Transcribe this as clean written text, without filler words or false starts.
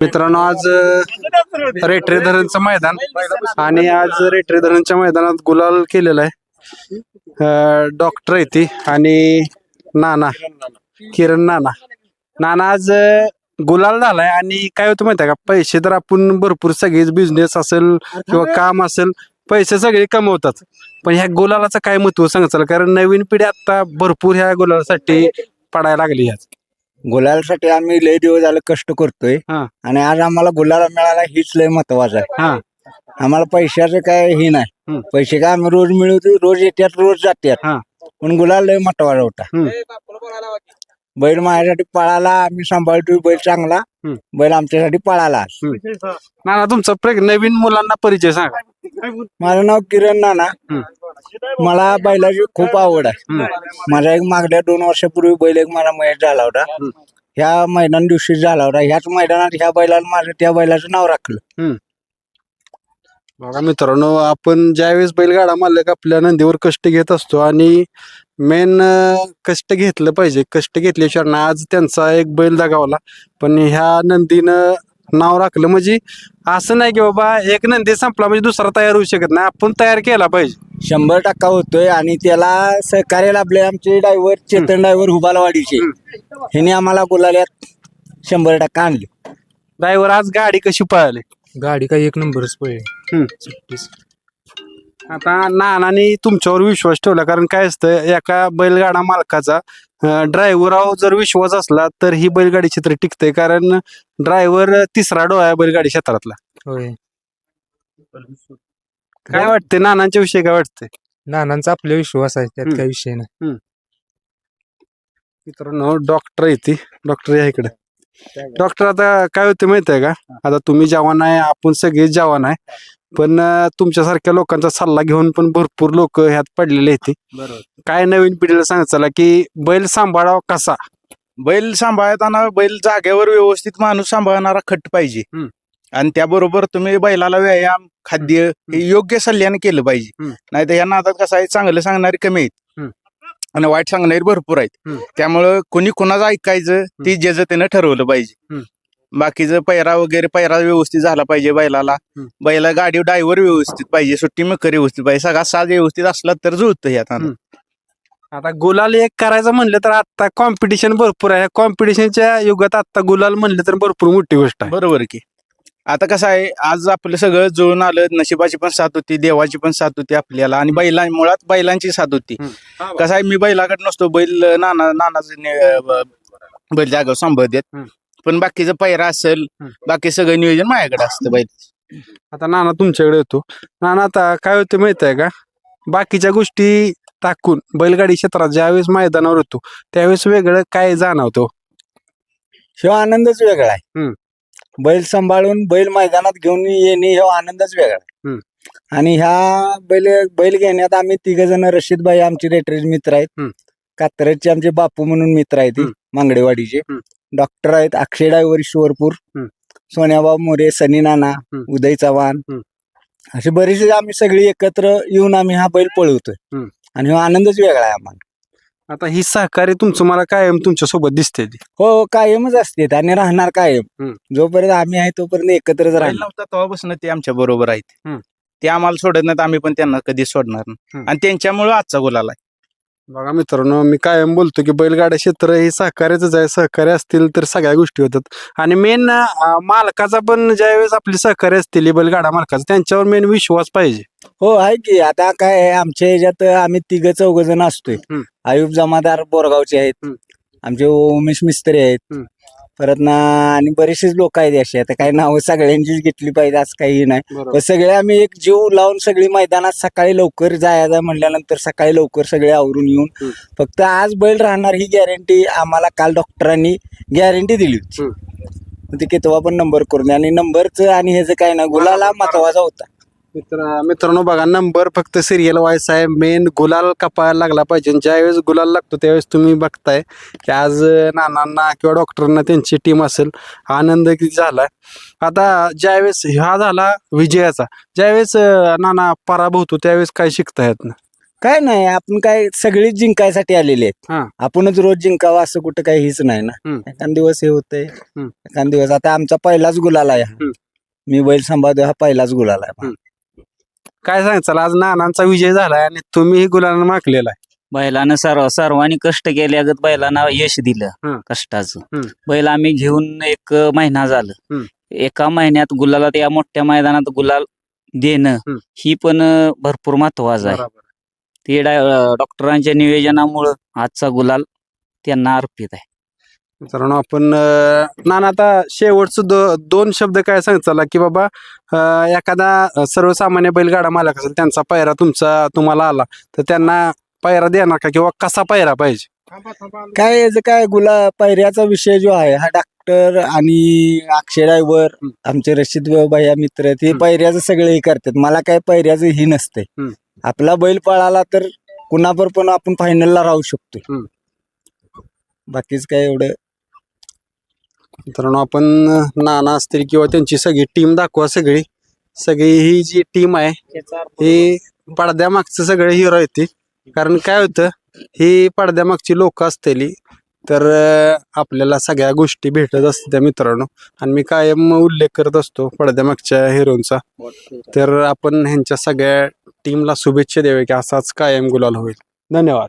मित्रांनो आज रेटरे धरणचं मैदान आणि आज रेटरे धरणच्या मैदानात गुलाल केलेला आहे. डॉक्टर आहे ती आणि नाना किरण नाना आज गुलाल झालाय. आणि काय होतं माहिती आहे का, पैसे तर आपण भरपूर सगळेच बिझनेस असेल किंवा काम असेल पैसे सगळे कमवतात, पण ह्या गुलालाचं काय महत्व सांगायचं, कारण नवीन पिढी आता भरपूर ह्या गुलालासाठी पडायला लागली. ह्याच गुलालसाठी आम्ही लय दिवस झालं कष्ट करतोय हा. आणि आज आम्हाला गुलाल मिळाला हीच लय महत्वाचं आहे. हा आम्हाला पैशाचं काय हे नाही, पैसे काय आम्ही रोज मिळवतो, रोज येतात रोज जातात, हा पण गुलाल लय महत्वाचा होता. बैल माझ्यासाठी पळाला, आम्ही सांभाळतोय बैल चांगला, बैल आमच्यासाठी पळाला. नाना तुमचा नवीन मुलांना परिचय सांगा. माझं नाव किरण नाना. मला बैलाची खूप आवड आहे. माझा एक मागल्या 2 वर्षापूर्वी बैल एक मला मैच झाला होता, ह्या मैदान दिवशी झाला होता. ह्याच मैदानात ह्या बैलाला माझं त्या बैलाचं नाव राखलं. बघा मित्रांनो, आपण ज्यावेळेस बैलगाडा मालक आपल्या नंदीवर कष्ट घेत असतो आणि मेन कष्ट घेतलं पाहिजे, कष्ट घेतल्याशिवाय ना आज त्यांचा एक बैल दगावला, पण ह्या नंदीनं नाव राखलं. म्हणजे असं नाही की बाबा एक नंदी संपला म्हणजे दुसरा तयार होऊ शकत नाही, आपण तयार केला पाहिजे. 100% होतोय. आणि त्याला सहकार्य लाभले आमचे ड्रायव्हर चेतन ड्रायव्हर हुबालवाडीचे, ह्याने आम्हाला गुलाल्यात 100% आणले. ड्रायव्हर आज गाडी कशी पळाली? गाडी काही एक नंबरच पळली. आता नानाने तुमच्यावर विश्वास ठेवला, कारण काय असतं एका बैलगाडा मालकाचा ड्रायव्हरावर जर विश्वास असला तर ही बैलगाडी क्षेत्र टिकते, कारण ड्रायव्हर तिसरा डोळा आहे बैलगाडी क्षेत्रातला. होय, काय वाटते नानांच्या विषयी, काय वाटते? नानांचा आपला विश्वास आहे, त्यात काही विषय नाही. मित्रांनो डॉक्टर आहे ती, डॉक्टर या इकडे. डॉक्टर आता काय होते माहित आहे का, आता तुम्ही जवान आहे, आपण सगळे जवान आहे, पण तुमच्यासारख्या लोकांचा सल्ला घेऊन पण भरपूर लोक ह्यात पडलेले आहेत. काय नवीन पिढीला सांगायचं की बैल सांभाळावा कसा? बैल सांभाळताना बैल जागेवर व्यवस्थित माणूस सांभाळणारा खट पाहिजे, आणि त्याबरोबर तुम्ही बैलाला व्यायाम खाद्य हे योग्य सल्ल्याने केलं पाहिजे. नाही तर ह्या नादात कसं आहे, चांगलं सांगणारे कमी आहेत आणि वाईट सांगणारे भरपूर आहेत. त्यामुळं कोणी कोणाचं ऐकायचं ती ज्याचं त्यानं ठरवलं पाहिजे. बाकीचं पैरा व्यवस्थित झाला पाहिजे बैलाला. बैला गाडी ड्रायव्हर व्यवस्थित पाहिजे, सुट्टी मकर व्यवस्थित पाहिजे, सगळा साज व्यवस्थित असला तर जुळतं ह्यात. आता गुलाल एक करायचं म्हणलं तर आता कॉम्पिटिशन भरपूर आहे. कॉम्पिटिशनच्या युगात आता गुलाल म्हणलं तर भरपूर मोठी गोष्ट आहे. बरोबर की. आता कसं आहे, आज आपलं सगळं जुळून आलं, नशिबाची पण साथ होती, देवाची पण साथ होती आपल्याला, आणि मुळात बैलांची साथ होती. कसं आहे, मी बैलाकडे नसतो, बैल नानाचं बैल जागा सांभाळ देत, पण बाकीचं पैरा असेल, बाकी सगळं नियोजन माझ्याकडे असतं बैल. आता नाना तुमच्याकडे येतो. नाना आता काय होते माहित आहे का, बाकीच्या गोष्टी टाकून बैलगाडी क्षेत्रात ज्यावेळेस मैदानावर होतो त्यावेळेस वेगळं काय जाणवतो? ह्यो आनंदच वेगळा आहे. बैल सांभाळून बैल मैदानात घेऊन येणे ह्यो आनंदच वेगळा आहे. आणि ह्या बैल घेण्यात आम्ही 3 जण, रशीद भाई आमचे रेटरेज मित्र आहेत, कात्रजचे आमचे बापू म्हणून मित्र आहेत मांगडेवाडीचे, डॉक्टर आहेत अक्षय ड्रायव्हर ईश्वरपूर, सोन्याबाब मोरे, सनी नाना, उदय चव्हाण, असे बरेचसे आम्ही सगळी एकत्र येऊन आम्ही हा बैल पळवतोय, आणि हा आनंदच वेगळा आहे आम्हाला. आता ही सहकार्य तुमचं मला कायम तुमच्या सोबत दिसते. हो, कायमच असते आणि राहणार कायम. जोपर्यंत आम्ही आहे तोपर्यंत एकत्रच बैल राहील. नव्हता तेव्हापासून ते आमच्या बरोबर आहेत, ते आम्हाला सोडत नाहीत, आम्ही पण त्यांना कधी सोडणार नाही, आणि त्यांच्यामुळे आजचा गुलाल आहे. बघा मित्रांनो, मी कायम बोलतो की बैलगाडा क्षेत्र हे सहकार्याच आहे. सहकार्य असतील तर सगळ्या गोष्टी होतात. आणि मेन मालकाचा पण ज्यावेळेस आपली सहकार्य असतील बैलगाडा मालकाचा, त्यांच्यावर मेन विश्वास पाहिजे. हो आहे की. आता काय आहे, आमच्या ह्याच्यात आम्ही 3-4 जण असतोय. आयुब जमादार बोरगावचे आहेत, आमचे उमेश मिस्त्री आहेत, परत ना आणि बरेचसेच लोक आहेत असे. आता काही नावं सगळ्यांचीच घेतली पाहिजे असं काही नाही, पण सगळे आम्ही एक जीव लावून सगळी मैदानात सकाळी लवकर जायचं म्हणल्यानंतर सकाळी लवकर सगळे आवरून येऊन, फक्त आज बैल राहणार ही गॅरंटी आम्हाला काल डॉक्टरांनी गॅरंटी दिली होती. ते कितवा पण नंबर करून, आणि नंबरचं आणि ह्याचं काय ना, गुलाला महत्वाचा होता. मित्रांनो बघा, नंबर फक्त सिरियल वाईज आहे, मेन गुलाल कपायला लागला पाहिजे. ज्यावेळेस गुलाल लागतो त्यावेळेस तुम्ही बघताय की आज नानांना किंवा डॉक्टरांना त्यांची टीम असेल, आनंद किती झालाय. आता ज्यावेळेस हा झाला विजयाचा, ज्यावेळेस नाना पराभव होतो त्यावेळेस काय शिकता येत ना? काय नाही, आपण काय सगळीच जिंकायसाठी आलेले हा. आहेत. आपणच रोज जिंकावं असं कुठं काही हीच नाही ना. एखाद दिवस हे होतंय, एखाद दिवस आता आमचा पहिलाच गुलाल आहे हा. मी बैल सांभाळतो हा पहिलाच गुलाल आहे. काय सांगाल आज नानांचा विजय झालाय आणि तुम्ही गुलाल मागलेला आहे. बैलानं सर्वांनी कष्ट केल्यागत बैलांना यश हं. दिलं कष्टाचं. हं. बैल आम्ही घेऊन 1 महिना झालं. हं. एका महिन्यात गुलालात या मोठ्या मैदानात गुलाल देणं हं. ही पण भरपूर महत्वाचं आहे. बरोबर. ते डॉक्टरांच्या नियोजनामुळं आजचा गुलाल त्यांना अर्पित आहे. मित्रांनो आपण नाना आता शेवटचं 2 शब्द काय सांगताला की बाबा एखादा सर्वसामान्य बैलगाडा मालक असेल त्यांचा पायरा तुम्हाला आला तर त्यांना पायरा देणार का किंवा कसा पायरा पाहिजे? काय याचं काय पैऱ्याचा विषय जो आहे हा डॉक्टर आणि अक्षय ड्रायव्हर आमचे रशीद भैया मित्र आहेत, हे पैऱ्याचं सगळे हे करतात. मला काय पैऱ्याचं ही नसते. आपला बैल पळाला तर कुणावर पण आपण फायनलला राहू शकतो. बाकीच काय एवढं. मित्रांनो आपण नाना असतील किंवा त्यांची सगळी टीम दाखवा. सगळी ही जी टीम आहे ही पडद्यामागचं सगळे हिरो आहेत ती. कारण काय होतं ही पडद्यामागची लोक असतेली तर आपल्याला सगळ्या गोष्टी भेटत असतात मित्रांनो. आणि मी कायम उल्लेख करत असतो पडद्यामागच्या हिरोंचा. तर आपण ह्यांच्या सगळ्या टीमला शुभेच्छा द्याव्या की असाच कायम गुलाल होईल. धन्यवाद.